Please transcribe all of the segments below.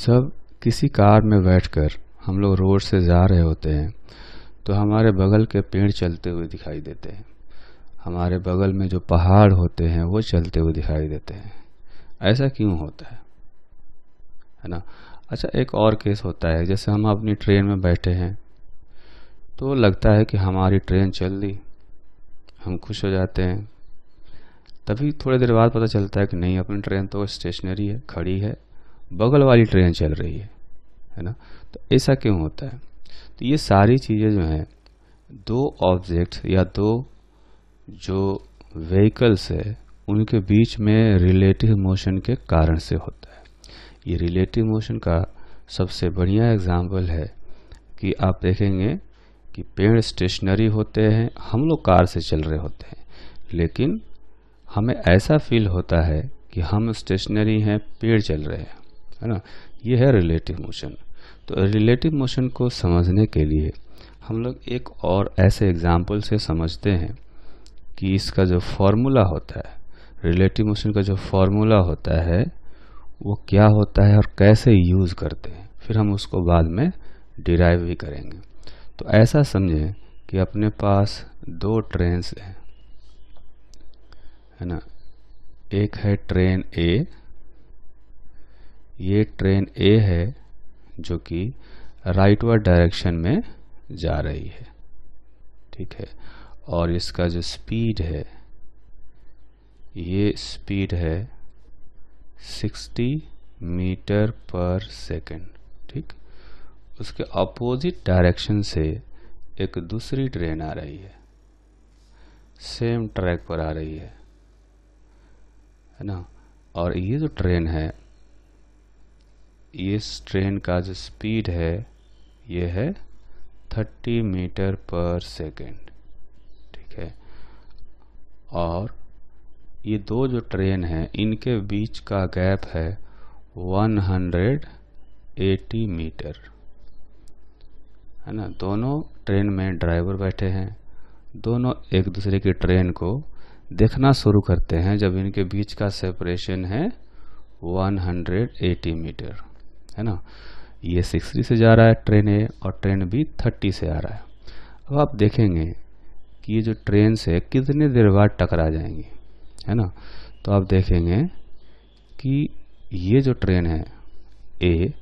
जब किसी कार में बैठकर हम लोग रोड से जा रहे होते हैं तो हमारे बगल के पेड़ चलते हुए दिखाई देते हैं, हमारे बगल में जो पहाड़ होते हैं वो चलते हुए दिखाई देते हैं। ऐसा क्यों होता है ना। अच्छा, एक और केस होता है, जैसे हम अपनी ट्रेन में बैठे हैं तो लगता है कि हमारी ट्रेन चल दी, हम खुश हो जाते हैं। तभी थोड़ी देर बाद पता चलता है कि नहीं, अपनी ट्रेन तो स्टेशनरी है, खड़ी है, बगल वाली ट्रेन चल रही है ना। तो ऐसा क्यों होता है? तो ये सारी चीज़ें जो हैं, दो ऑब्जेक्ट्स या दो जो व्हीकल्स है उनके बीच में रिलेटिव मोशन के कारण से होता है। ये रिलेटिव मोशन का सबसे बढ़िया एग्जाम्पल है कि आप देखेंगे कि पेड़ स्टेशनरी होते हैं, हम लोग कार से चल रहे होते हैं, लेकिन हमें ऐसा फील होता है कि हम स्टेशनरी हैं, पेड़ चल रहे हैं, है ना। ये है रिलेटिव मोशन। तो रिलेटिव मोशन को समझने के लिए हम लोग एक और ऐसे एग्जाम्पल से समझते हैं कि इसका जो फॉर्मूला होता है, रिलेटिव मोशन का जो फॉर्मूला होता है वो क्या होता है और कैसे यूज़ करते हैं, फिर हम उसको बाद में डिराइव भी करेंगे। तो ऐसा समझें कि अपने पास दो ट्रेन्स हैं, है ना। एक है ट्रेन ए, ये ट्रेन ए है जो कि राइटवर्ड डायरेक्शन में जा रही है, ठीक है। और इसका जो स्पीड है, ये स्पीड है 60 मीटर पर सेकेंड, ठीक। उसके अपोजिट डायरेक्शन से एक दूसरी ट्रेन आ रही है, सेम ट्रैक पर आ रही है ना। और ये जो ट्रेन है, इस ट्रेन का जो स्पीड है ये है 30 मीटर पर सेकेंड, ठीक है। और ये दो जो ट्रेन हैं इनके बीच का गैप है 180 मीटर, है ना। दोनों ट्रेन में ड्राइवर बैठे हैं, दोनों एक दूसरे की ट्रेन को देखना शुरू करते हैं जब इनके बीच का सेपरेशन है 180 मीटर, है ना। ये 60 से जा रहा है ट्रेन ए और ट्रेन बी 30 से आ रहा है। अब आप देखेंगे कि ये जो ट्रेन से कितने देर बाद टकरा जाएंगी, है ना। तो आप देखेंगे कि ये जो ट्रेन है ए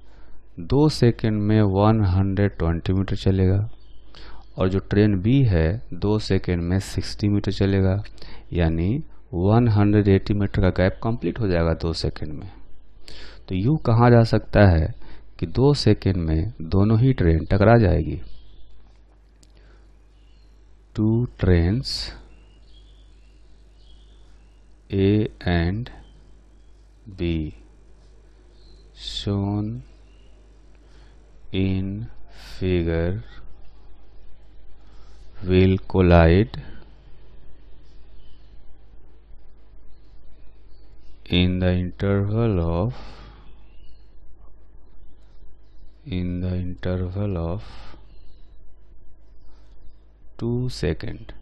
2 सेकंड में 120 मीटर चलेगा और जो ट्रेन बी है 2 सेकंड में 60 मीटर चलेगा, यानी 180 मीटर का गैप कंप्लीट हो जाएगा 2 सेकंड में। तो यूँ कहा जा सकता है कि 2 सेकंड में दोनों ही ट्रेन टकरा जाएगी। Two trains A and B shown in figure will collide in the interval of 2 second,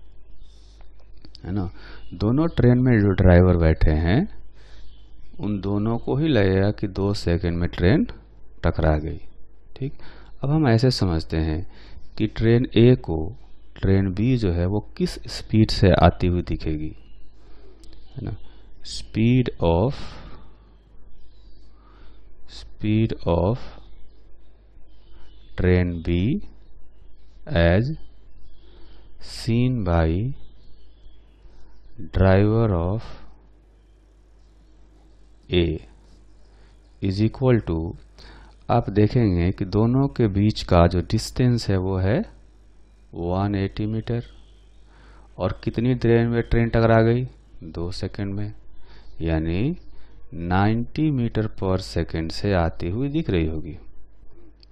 है ना। दोनों ट्रेन में जो ड्राइवर बैठे हैं उन दोनों को ही लगेगा कि 2 सेकंड में ट्रेन टकरा गई, ठीक। अब हम ऐसे समझते हैं कि ट्रेन ए को ट्रेन बी जो है वो किस स्पीड से आती हुई दिखेगी, है ना। Speed of train B as seen by driver of A is equal to, आप देखेंगे कि दोनों के बीच का जो डिस्टेंस है वो है 180 मीटर। और कितनी देर में ट्रेन टकरा गई? 2 सेकंड में, यानी 90 मीटर पर सेकंड से आती हुई दिख रही होगी,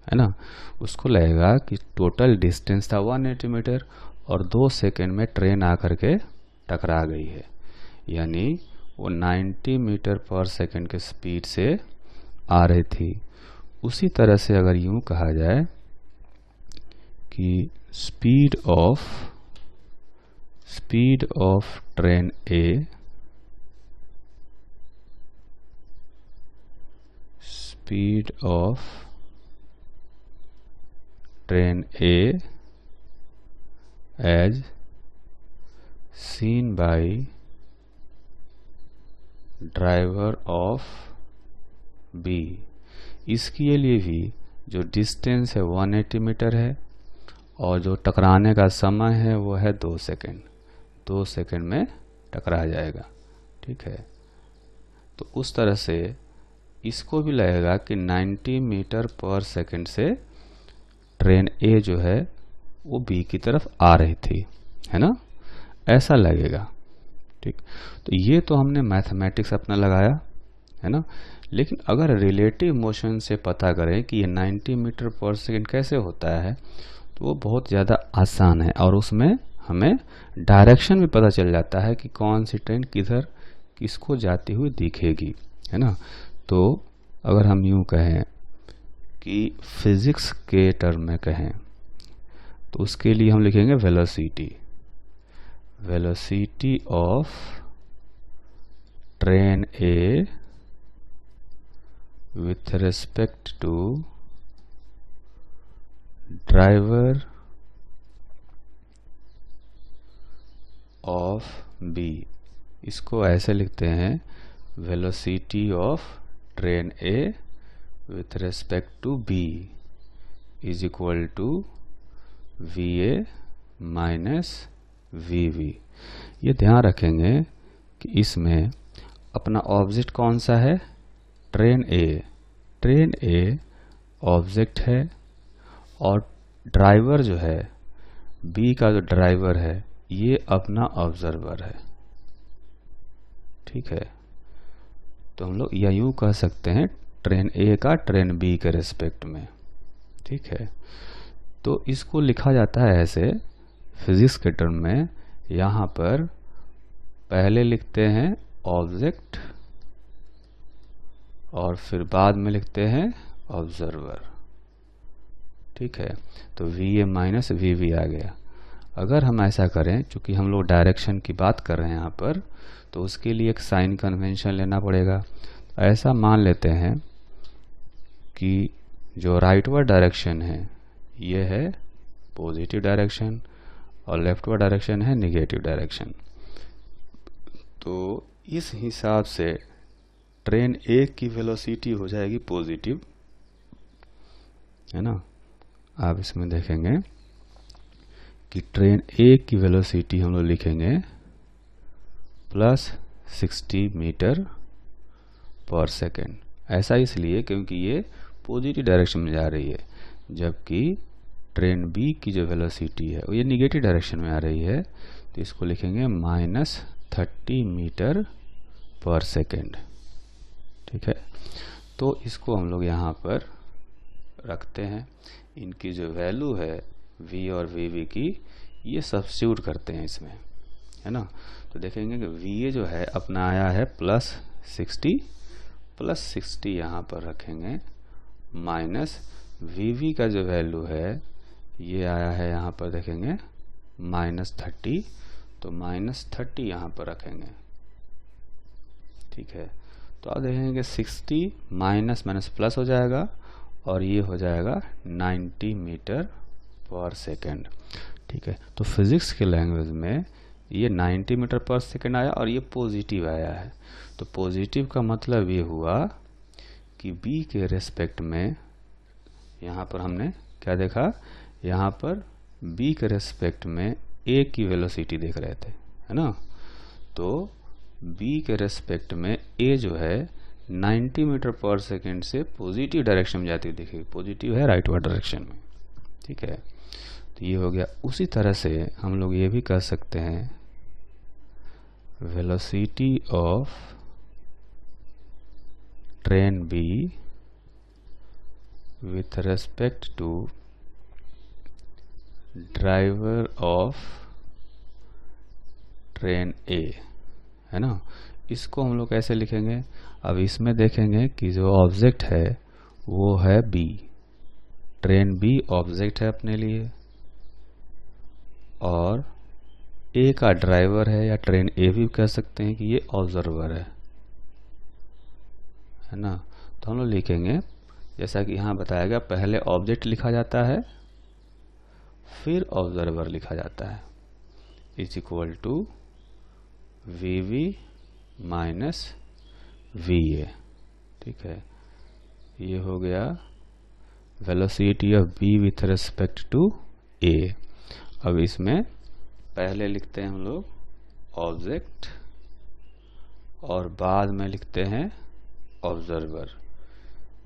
है ना। उसको लगेगा कि टोटल डिस्टेंस था 180 मीटर और 2 सेकंड में ट्रेन आकर के टकरा गई है, यानी वो 90 मीटर पर सेकंड के स्पीड से आ रही थी। उसी तरह से अगर यूं कहा जाए कि speed of train A speed of train A as seen by driver of B. इसके लिए भी जो डिस्टेंस है 180 मीटर है और जो टकराने का समय है वो है 2 सेकेंड। 2 सेकेंड में टकरा जाएगा। ठीक है, तो उस तरह से इसको भी लगेगा कि 90 मीटर पर सेकेंड से ट्रेन ए जो है वो बी की तरफ आ रही थी, है ना, ऐसा लगेगा। ठीक, तो ये तो हमने मैथमेटिक्स अपना लगाया, है ना। लेकिन अगर रिलेटिव मोशन से पता करें कि ये 90 मीटर पर सेकेंड कैसे होता है तो वो बहुत ज़्यादा आसान है और उसमें हमें डायरेक्शन भी पता चल जाता है कि कौन सी ट्रेन किधर किसको जाती हुई दिखेगी, है ना। तो अगर हम यूँ कहें कि फिजिक्स के टर्म में कहें तो उसके लिए हम लिखेंगे velocity of train A with respect to driver of B। इसको ऐसे लिखते हैं velocity of train A with respect to B is equal to VA minus VB। ये ध्यान रखेंगे कि इसमें अपना ऑब्जेक्ट कौन सा है, ट्रेन ए ऑब्जेक्ट है और ड्राइवर जो है बी का जो ड्राइवर है ये अपना ऑब्जर्वर है। ठीक है, तो हम लोग या यूँ कह सकते हैं ट्रेन ए का ट्रेन बी के रिस्पेक्ट में। ठीक है, तो इसको लिखा जाता है ऐसे फिजिक्स के टर्म में। यहाँ पर पहले लिखते हैं ऑब्जेक्ट और फिर बाद में लिखते हैं ऑब्जर्वर। ठीक है, तो VA माइनस VB आ गया। अगर हम ऐसा करें, चूंकि हम लोग डायरेक्शन की बात कर रहे हैं यहाँ पर, तो उसके लिए एक साइन कन्वेंशन लेना पड़ेगा। ऐसा मान लेते हैं कि जो राइटवर्ड डायरेक्शन है ये है पॉजिटिव डायरेक्शन और लेफ्टवर्ड डायरेक्शन है निगेटिव डायरेक्शन। तो इस हिसाब से ट्रेन ए की वेलोसिटी हो जाएगी पॉजिटिव, है ना। आप इसमें देखेंगे कि ट्रेन ए की वेलोसिटी हम लोग लिखेंगे प्लस 60 मीटर पर सेकेंड। ऐसा इसलिए क्योंकि ये पॉजिटिव डायरेक्शन में जा रही है, जबकि ट्रेन बी की जो वेलोसिटी है वो ये निगेटिव डायरेक्शन में आ रही है। तो इसको लिखेंगे माइनस 30 मीटर पर सेकेंड। ठीक है, तो इसको हम लोग यहाँ पर रखते हैं। इनकी जो वैल्यू है V और VB की ये सब्स्टिट्यूट करते हैं इसमें, है ना। तो देखेंगे कि VA जो है अपना आया है प्लस 60 यहाँ पर रखेंगे, माइनस VB का जो वैल्यू है ये आया है यहाँ पर देखेंगे माइनस 30, तो माइनस 30 यहाँ पर रखेंगे। ठीक है, तो आप देखेंगे 60 माइनस माइनस प्लस हो जाएगा और ये हो जाएगा 90 मीटर पर सेकेंड। ठीक है, तो फिजिक्स के लैंग्वेज में ये 90 मीटर पर सेकेंड आया और ये पॉजिटिव आया है। तो पॉजिटिव का मतलब ये हुआ कि बी के रेस्पेक्ट में, यहाँ पर हमने क्या देखा, यहाँ पर बी के रेस्पेक्ट में ए की वेलोसिटी देख रहे थे, है ना। तो बी के रेस्पेक्ट में ए जो है 90 मीटर पर सेकेंड से पॉजिटिव डायरेक्शन में जाती हुई दिखेगी। पॉजिटिव है राइटवर्ड डायरेक्शन में। ठीक है, तो ये हो गया। उसी तरह से हम लोग ये भी कह सकते हैं velocity of train B with respect to driver of train A, है ना। इसको हम लोग कैसे लिखेंगे, अब इसमें देखेंगे कि जो ऑब्जेक्ट है वो है बी, ट्रेन बी ऑब्जेक्ट है अपने लिए और ए का ड्राइवर है, या ट्रेन ए भी कह सकते हैं कि ये ऑब्जर्वर है ना। तो हम लोग लिखेंगे जैसा कि यहाँ बताया गया, पहले ऑब्जेक्ट लिखा जाता है फिर ऑब्जर्वर लिखा जाता है, is equal to V minus VA। ठीक है, ये हो गया velocity of B with respect to A। अब इसमें पहले लिखते हैं हम लोग ऑब्जेक्ट और बाद में लिखते हैं ऑब्जर्वर।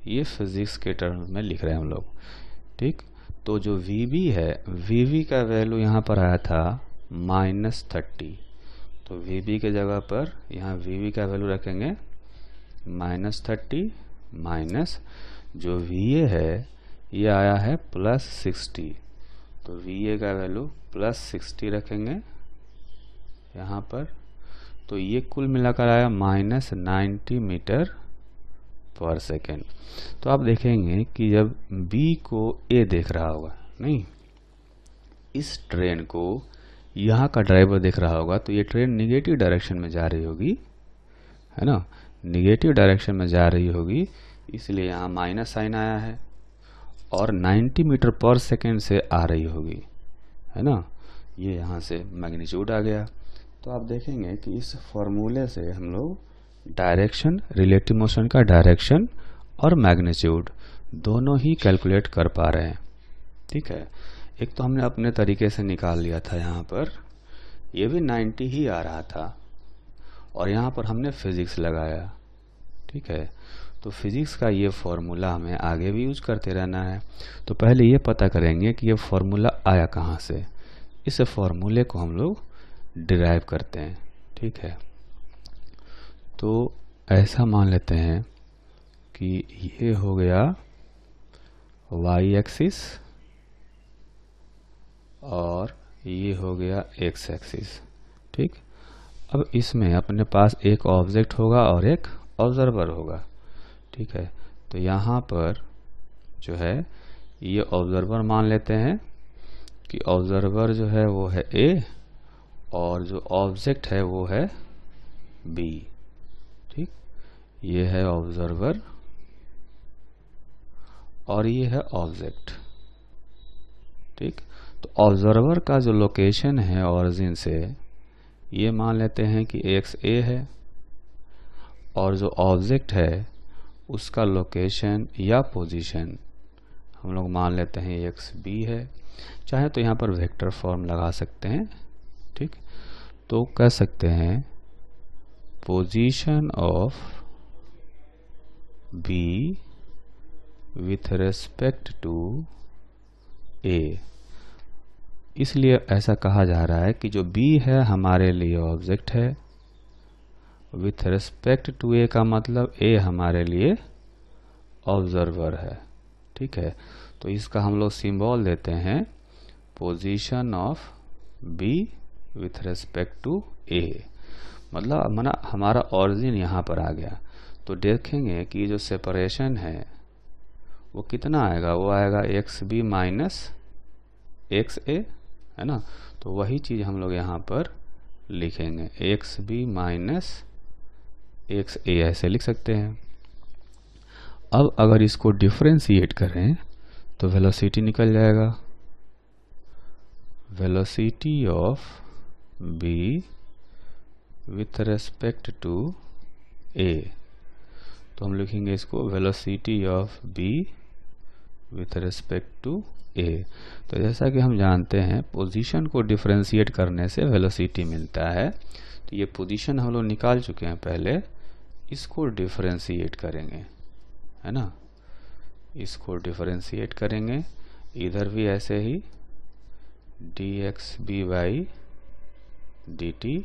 ये फिजिक्स के टर्म में लिख रहे हैं हम लोग। ठीक, तो जो VB है, VB का वैल्यू यहाँ पर आया था -30, तो VB के जगह पर यहाँ VB का वैल्यू रखेंगे -30 माइनस जो VA है ये आया है +60, तो VA का वैल्यू +60 रखेंगे यहाँ पर, तो ये कुल मिलाकर आया -90 मीटर पर सेकेंड। तो आप देखेंगे कि जब B को A देख रहा होगा, नहीं, इस ट्रेन को यहाँ का ड्राइवर देख रहा होगा, तो ये ट्रेन निगेटिव डायरेक्शन में जा रही होगी, है ना, निगेटिव डायरेक्शन में जा रही होगी, इसलिए यहाँ माइनस साइन आया है, और 90 मीटर पर सेकेंड से आ रही होगी, है ना, ये यहाँ से मैग्नीट्यूड आ गया। तो आप देखेंगे कि इस फॉर्मूले से हम लोग डायरेक्शन, रिलेटिव मोशन का डायरेक्शन और मैग्नीट्यूड दोनों ही कैलकुलेट कर पा रहे हैं। ठीक है, एक तो हमने अपने तरीके से निकाल लिया था, यहाँ पर ये भी 90 ही आ रहा था, और यहाँ पर हमने फिजिक्स लगाया। ठीक है, तो फिजिक्स का ये फॉर्मूला हमें आगे भी यूज करते रहना है। तो पहले ये पता करेंगे कि ये फॉर्मूला आया कहाँ से। इस फॉर्मूले को हम लोग डिराइव करते हैं। ठीक है, तो ऐसा मान लेते हैं कि ये हो गया y एक्सिस और ये हो गया x एक्सिस। ठीक, अब इसमें अपने पास एक ऑब्जेक्ट होगा और एक ऑब्जर्वर होगा। ठीक है, तो यहाँ पर जो है ये ऑब्जर्वर मान लेते हैं कि ऑब्जर्वर जो है वो है A और जो ऑब्जेक्ट है वो है B। ठीक, ये है ऑब्जर्वर और ये है ऑब्जेक्ट। ठीक, तो ऑब्जर्वर का जो लोकेशन है ऑरिजिन से, ये मान लेते हैं कि XA है, और जो ऑब्जेक्ट है उसका लोकेशन या पोजीशन हम लोग मान लेते हैं XB है। चाहे तो यहाँ पर वेक्टर फॉर्म लगा सकते हैं। ठीक, तो कह सकते हैं position of B with respect to A। इसलिए ऐसा कहा जा रहा है कि जो B है हमारे लिए ऑब्जेक्ट है, विथ रेस्पेक्ट टू A का मतलब A हमारे लिए ऑब्जर्वर है। ठीक है, तो इसका हम लोग सिंबल देते हैं position of B with respect to A, मतलब हमारा ऑरिजिन यहाँ पर आ गया। तो देखेंगे कि जो सेपरेशन है वो कितना आएगा, वो आएगा XB माइनस XA, है ना। तो वही चीज़ हम लोग यहाँ पर लिखेंगे, XB माइनस XA ऐसे लिख सकते हैं। अब अगर इसको डिफरेंशिएट करें तो वेलोसिटी निकल जाएगा, velocity of B with respect to A। तो हम लिखेंगे इसको velocity of B with respect to A। तो जैसा कि हम जानते हैं पोजीशन को डिफरेंशिएट करने से वेलोसिटी मिलता है, तो ये पोजीशन हम लोग निकाल चुके हैं पहले, इसको डिफरेंशिएट करेंगे, है ना, इसको डिफरेंशिएट करेंगे, इधर भी ऐसे ही dxb by dt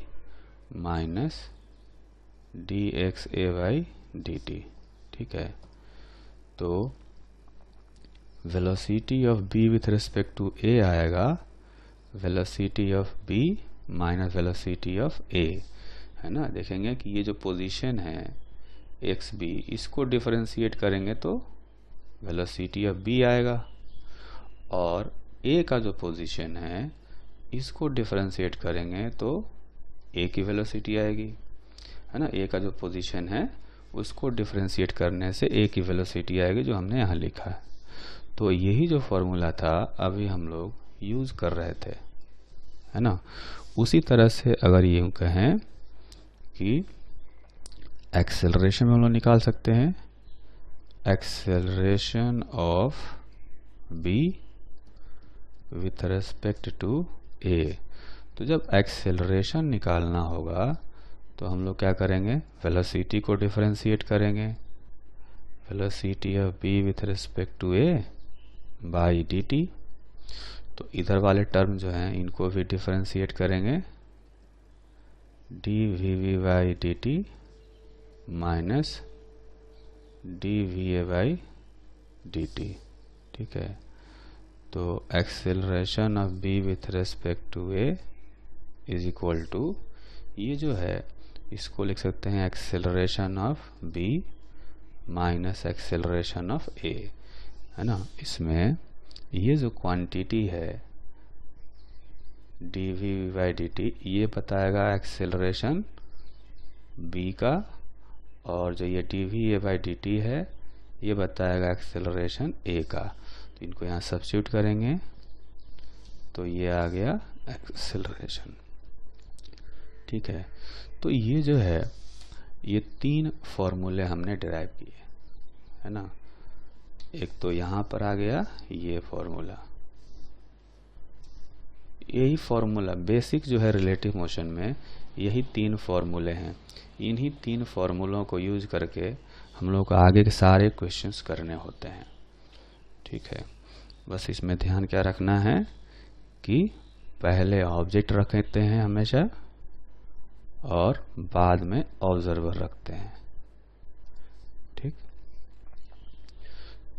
minus dxa by dt। ठीक है, तो velocity of B with respect to A आएगा velocity of B minus velocity of A, है ना। देखेंगे कि ये जो पोजीशन है XB, इसको डिफरेंशिएट करेंगे तो वेलोसिटी ऑफ B आएगा, और A का जो पोजीशन है इसको डिफरेंशिएट करेंगे तो A की वेलोसिटी आएगी, है ना। A का जो पोजीशन है उसको डिफरेंशिएट करने से ए की वेलोसिटी आएगी जो हमने यहाँ लिखा है। तो यही जो फॉर्मूला था अभी हम लोग यूज़ कर रहे थे, है ना। उसी तरह से अगर यूँ कहें कि एक्सेलरेशन में हम लोग निकाल सकते हैं acceleration of B with respect to A. तो जब एक्सेलरेशन निकालना होगा तो हम लोग क्या करेंगे, वेलोसिटी को डिफरेंशिएट करेंगे, velocity of B with respect to A by D T. तो इधर वाले टर्म जो हैं इनको भी डिफरेंशिएट करेंगे, D V V by D T minus D V A by D T. ठीक है, तो acceleration of B with respect to A is equal to, ये जो है इसको लिख सकते हैं acceleration of B minus acceleration of A, है ना। इसमें ये जो क्वांटिटी है D V by D T ये बताएगा एक्सेलरेशन बी का, और जो ये D V A by D T है ये बताएगा एक्सेलरेशन ए का। तो इनको यहाँ सब्स्टिट्यूट करेंगे तो ये आ गया एक्सेलरेशन। ठीक है, तो ये जो है ये 3 फॉर्मूले हमने डिराइव किए, है ना। एक तो यहाँ पर आ गया ये फॉर्मूला, यही फॉर्मूला बेसिक जो है रिलेटिव मोशन में यही 3 फॉर्मूले हैं। इन्हीं 3 फॉर्मूलों को यूज करके हम लोग को आगे के सारे क्वेश्चंस करने होते हैं। ठीक है, बस इसमें ध्यान क्या रखना है कि पहले ऑब्जेक्ट रखते हैं हमेशा और बाद में ऑब्जर्वर रखते हैं। ठीक,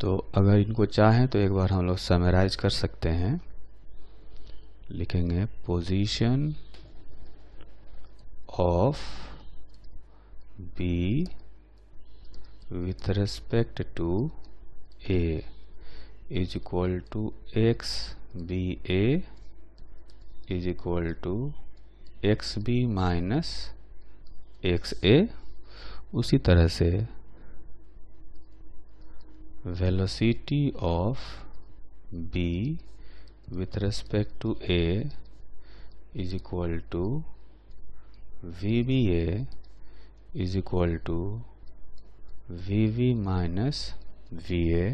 तो अगर इनको चाहें तो एक बार हम लोग समराइज कर सकते हैं, लिखेंगे position of B with respect to A is equal to X B A is equal to X B minus X A. उसी तरह से velocity of B with respect to A is equal to VBA is equal to VV minus VA.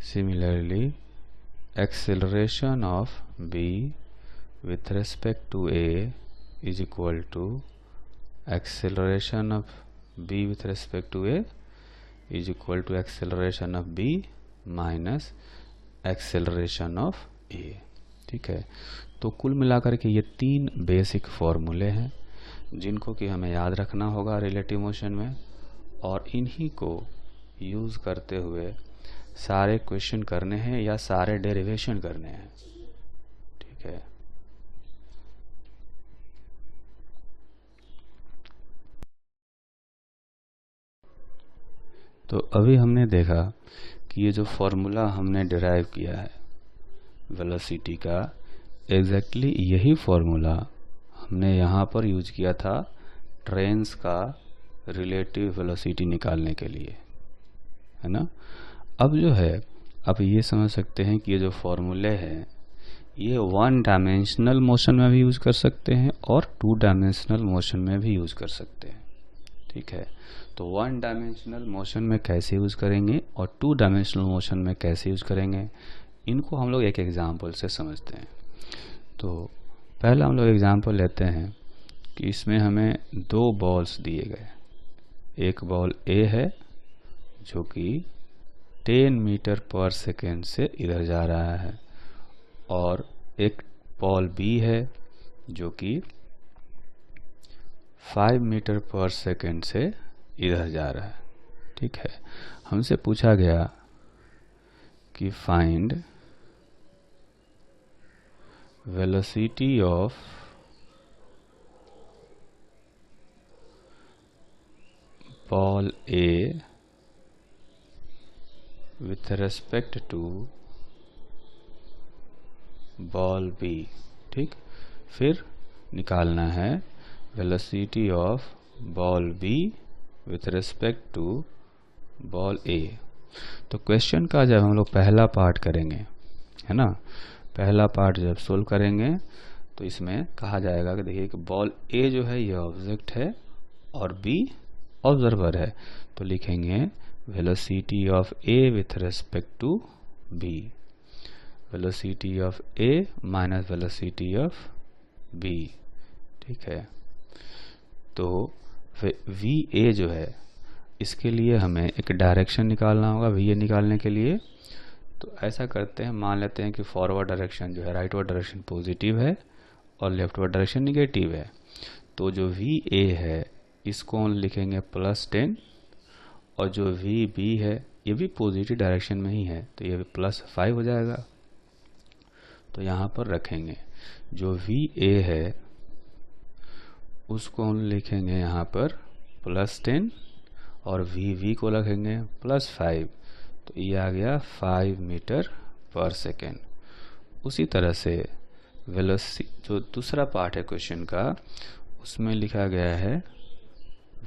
Similarly, acceleration of B with respect to A is equal to acceleration of B with respect to A is equal to acceleration of B minus acceleration of A। ठीक है, तो कुल मिलाकर के ये 3 basic फॉर्मूले हैं जिनको कि हमें याद रखना होगा रिलेटिव मोशन में, और इन्हीं को यूज़ करते हुए सारे क्वेश्चन करने हैं या सारे डेरिवेशन करने हैं। ठीक है, तो अभी हमने देखा कि ये जो फॉर्मूला हमने डिराइव किया है वेलोसिटी का, एग्जैक्टली यही फॉर्मूला हमने यहाँ पर यूज किया था ट्रेन्स का रिलेटिव वेलोसिटी निकालने के लिए, है ना। अब जो है आप ये समझ सकते हैं कि ये जो फॉर्मूले हैं ये 1 डायमेंशनल मोशन में भी यूज़ कर सकते हैं और 2 डायमेंशनल मोशन में भी यूज़ कर सकते हैं। ठीक है, तो 1 डायमेंशनल मोशन में कैसे यूज़ करेंगे और 2 डायमेंशनल मोशन में कैसे यूज़ करेंगे, इनको हम लोग एक एग्जांपल से समझते हैं। तो पहला हम लोग एग्जांपल लेते हैं कि इसमें हमें 2 बॉल्स दिए गए, एक बॉल ए है जो कि 10 मीटर पर सेकेंड से इधर जा रहा है, और एक बॉल बी है जो कि 5 मीटर पर सेकेंड से इधर जा रहा है। ठीक है, हमसे पूछा गया कि find velocity of ball A with respect to ball B. ठीक, फिर निकालना है velocity of ball B with respect to ball A. तो क्वेश्चन का जब हम लोग पहला पार्ट करेंगे, है ना, पहला पार्ट जब सोल्व करेंगे तो इसमें कहा जाएगा कि देखिए कि बॉल ए जो है ये ऑब्जेक्ट है और बी ऑब्जर्वर है। तो लिखेंगे velocity of A with respect to B, velocity of A minus velocity of B. ठीक है, तो वी ए जो है इसके लिए हमें एक डायरेक्शन निकालना होगा वी ए निकालने के लिए। तो ऐसा करते हैं, मान लेते हैं कि फॉरवर्ड डायरेक्शन जो है, राइटवर्ड डायरेक्शन पॉजिटिव है और लेफ्टवर्ड डायरेक्शन निगेटिव है। तो जो वी ए है इसको हम लिखेंगे +10 और जो वी बी है ये भी पॉजिटिव डायरेक्शन में ही है तो ये +5 हो जाएगा। तो यहाँ पर रखेंगे जो वी ए है उसको हम लिखेंगे यहाँ पर +10 और वी को रखेंगे +5। तो ये आ गया 5 मीटर पर सेकेंड। उसी तरह से वेलोसिटी जो दूसरा पार्ट है क्वेश्चन का उसमें लिखा गया है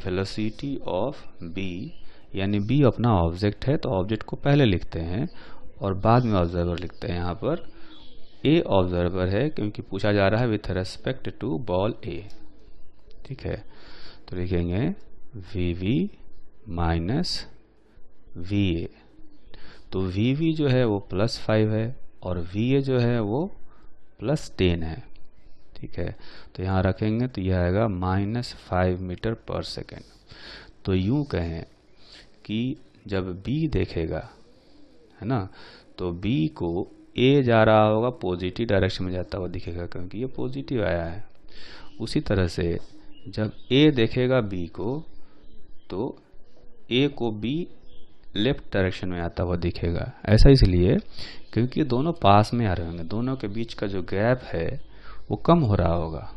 वेलोसिटी ऑफ बी, यानी बी अपना ऑब्जेक्ट है तो ऑब्जेक्ट को पहले लिखते हैं और बाद में ऑब्जर्वर लिखते हैं। यहाँ पर ए ऑब्जर्वर है क्योंकि पूछा जा रहा है with respect to ball A. ठीक है, तो लिखेंगे V V minus V A. तो वी वी जो है वो +5 है और वी ए जो है वो +10 है। ठीक है, तो यहाँ रखेंगे तो यह आएगा -5 मीटर पर सेकेंड। तो यूँ कहें कि जब बी देखेगा, है ना, तो बी को ए जा रहा होगा पॉजिटिव डायरेक्शन में जाता हुआ दिखेगा क्योंकि ये पॉजिटिव आया है। उसी तरह से जब ए देखेगा बी को तो ए को बी लेफ्ट डायरेक्शन में आता हुआ दिखेगा। ऐसा इसलिए क्योंकि दोनों पास में आ रहे होंगे, दोनों के बीच का जो गैप है वो कम हो रहा होगा।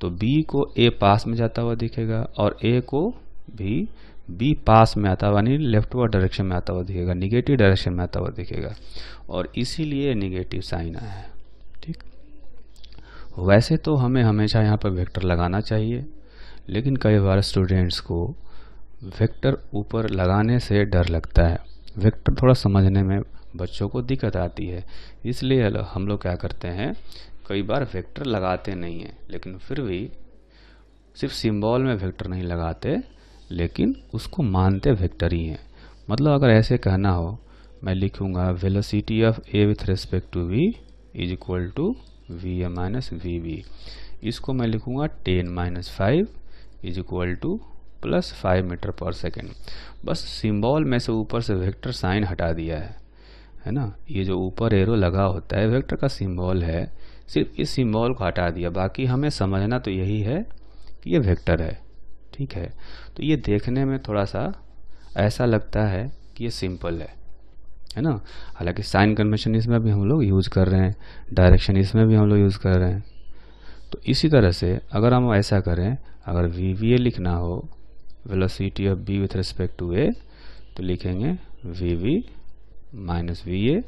तो बी को ए पास में जाता हुआ दिखेगा और ए को भी बी पास में आता हुआ यानी लेफ्टवर्ड डायरेक्शन में आता हुआ दिखेगा, निगेटिव डायरेक्शन में आता हुआ दिखेगा और इसीलिए निगेटिव साइन आया है। ठीक, वैसे तो हमें हमेशा यहाँ पर वेक्टर लगाना चाहिए, लेकिन कई बार स्टूडेंट्स को वेक्टर ऊपर लगाने से डर लगता है। वेक्टर थोड़ा समझने में बच्चों को दिक्कत आती है, इसलिए हम लोग क्या करते हैं, कई बार वेक्टर लगाते नहीं हैं लेकिन फिर भी सिर्फ सिंबल में वेक्टर नहीं लगाते लेकिन उसको मानते वेक्टर ही हैं। मतलब अगर ऐसे कहना हो, मैं लिखूंगा velocity of A with respect to V is equal to V A minus V B. इसको मैं लिखूंगा 10 - 5 is equal to +5 metre per second. बस सिंबल में से ऊपर से वेक्टर साइन हटा दिया है ना। ये जो ऊपर एरो लगा होता है वेक्टर का सिंबल है, सिर्फ इस सिंबल को हटा दिया। बाकी हमें समझना तो यही है कि ये वेक्टर है। ठीक है, तो ये देखने में थोड़ा सा ऐसा लगता है कि ये सिंपल है ना। हालांकि साइन कन्वेंशन इसमें भी हम लोग यूज़ कर रहे हैं, डायरेक्शन इसमें भी हम लोग यूज़ कर रहे हैं। तो इसी तरह से अगर हम ऐसा करें, अगर वी वी ए लिखना हो velocity of B with respect to A, तो लिखेंगे V V minus V A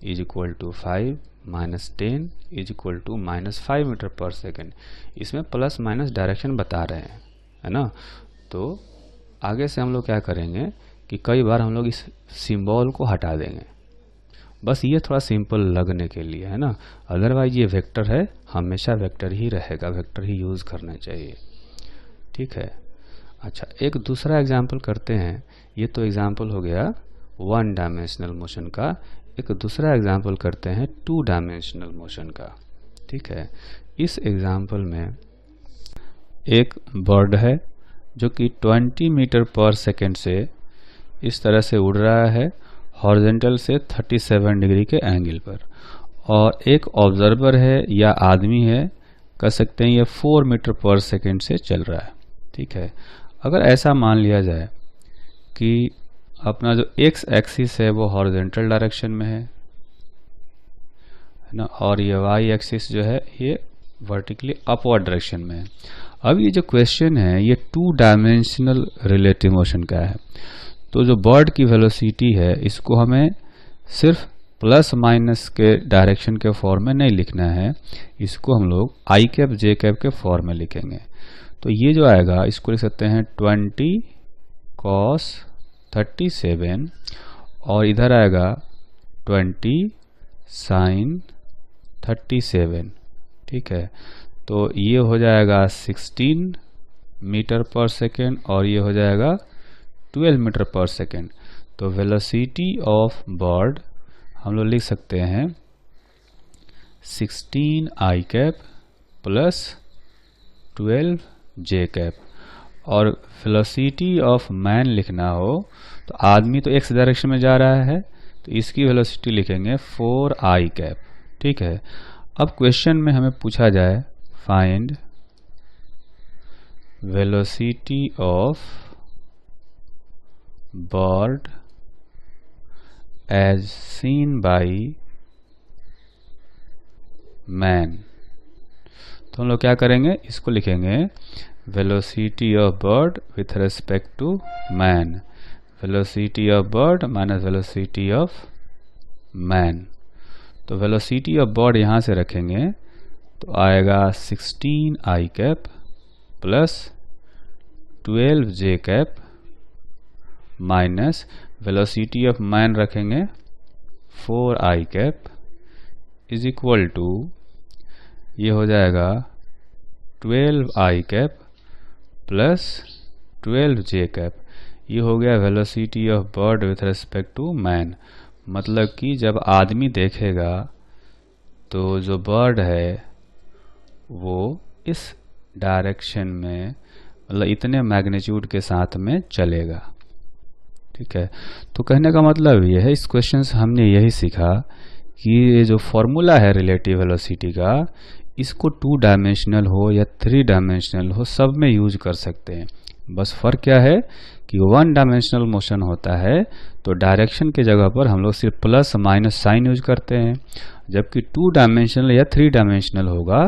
is equal to 5 - 10 is equal to -5 metre per second. इसमें प्लस माइनस डायरेक्शन बता रहे हैं, है ना। तो आगे से हम लोग क्या करेंगे कि कई बार हम लोग इस सिंबल को हटा देंगे, बस ये थोड़ा सिंपल लगने के लिए, है ना। अदरवाइज ये वेक्टर है, हमेशा वेक्टर ही रहेगा, वेक्टर ही यूज़ करना चाहिए। ठीक है, अच्छा एक दूसरा एग्जाम्पल करते हैं। ये तो एग्जाम्पल हो गया 1 डायमेंशनल मोशन का। एक दूसरा एग्जाम्पल करते हैं 2 डायमेंशनल मोशन का। ठीक है, इस एग्जाम्पल में एक बर्ड है जो कि 20 मीटर पर सेकेंड से इस तरह से उड़ रहा है हॉरिजॉन्टल से 37 डिग्री के एंगल पर, और एक ऑब्जर्वर है या आदमी है, कह सकते हैं ये 4 मीटर पर सेकेंड से चल रहा है। ठीक है, अगर ऐसा मान लिया जाए कि अपना जो एक्स एक्सिस है वो हॉरिजॉन्टल डायरेक्शन में है ना, और ये वाई एक्सिस जो है ये वर्टिकली अपवर्ड डायरेक्शन में है। अब ये जो क्वेश्चन है ये 2 डायमेंशनल रिलेटिव मोशन का है। तो जो बर्ड की वेलोसिटी है इसको हमें सिर्फ प्लस माइनस के डायरेक्शन के फॉर्म में नहीं लिखना है, इसको हम लोग आई कैप जे कैप के फॉर्म में लिखेंगे। तो ये जो आएगा इसको लिख सकते हैं 20 cos 37 और इधर आएगा 20 sin 37। ठीक है, तो ये हो जाएगा 16 मीटर पर सेकेंड और ये हो जाएगा 12 मीटर पर सेकेंड। तो वेलोसिटी ऑफ बर्ड हम लोग लिख सकते हैं 16 i cap plus 12 j cap. और वेलोसिटी ऑफ मैन लिखना हो तो आदमी तो x डायरेक्शन में जा रहा है, तो इसकी वेलोसिटी लिखेंगे 4i कैप। ठीक है, अब क्वेश्चन में हमें पूछा जाए find velocity of bird as seen by man, तो हम लोग क्या करेंगे, इसको लिखेंगे velocity of bird with respect to man, velocity of bird minus velocity of man. तो वेलोसिटी ऑफ बर्ड यहाँ से रखेंगे तो आएगा 16 i cap plus 12 j cap minus velocity of man रखेंगे 4i cap is equal to ये हो जाएगा 12i cap plus 12 j cap. ये हो गया velocity of bird with respect to man. मतलब कि जब आदमी देखेगा तो जो बर्ड है वो इस डायरेक्शन में, मतलब इतने मैग्नीट्यूड के साथ में चलेगा। ठीक है, तो कहने का मतलब ये है, इस क्वेश्चन से हमने यही सीखा कि ये जो फॉर्मूला है रिलेटिव वेलोसिटी का, इसको 2 डायमेंशनल हो या 3 डायमेंशनल हो, सब में यूज कर सकते हैं। बस फर्क क्या है कि 1 डायमेंशनल मोशन होता है तो डायरेक्शन के जगह पर हम लोग सिर्फ प्लस माइनस साइन यूज करते हैं, जबकि 2 डायमेंशनल या 3 डायमेंशनल होगा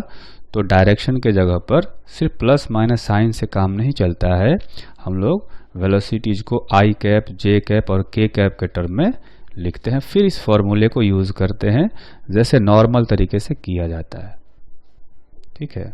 तो डायरेक्शन के जगह पर सिर्फ प्लस माइनस साइन से काम नहीं चलता है। हम लोग वेलोसिटीज को i कैप, j कैप और k कैप के टर्म में लिखते हैं, फिर इस फॉर्मूले को यूज करते हैं जैसे नॉर्मल तरीके से किया जाता है। ठीक है।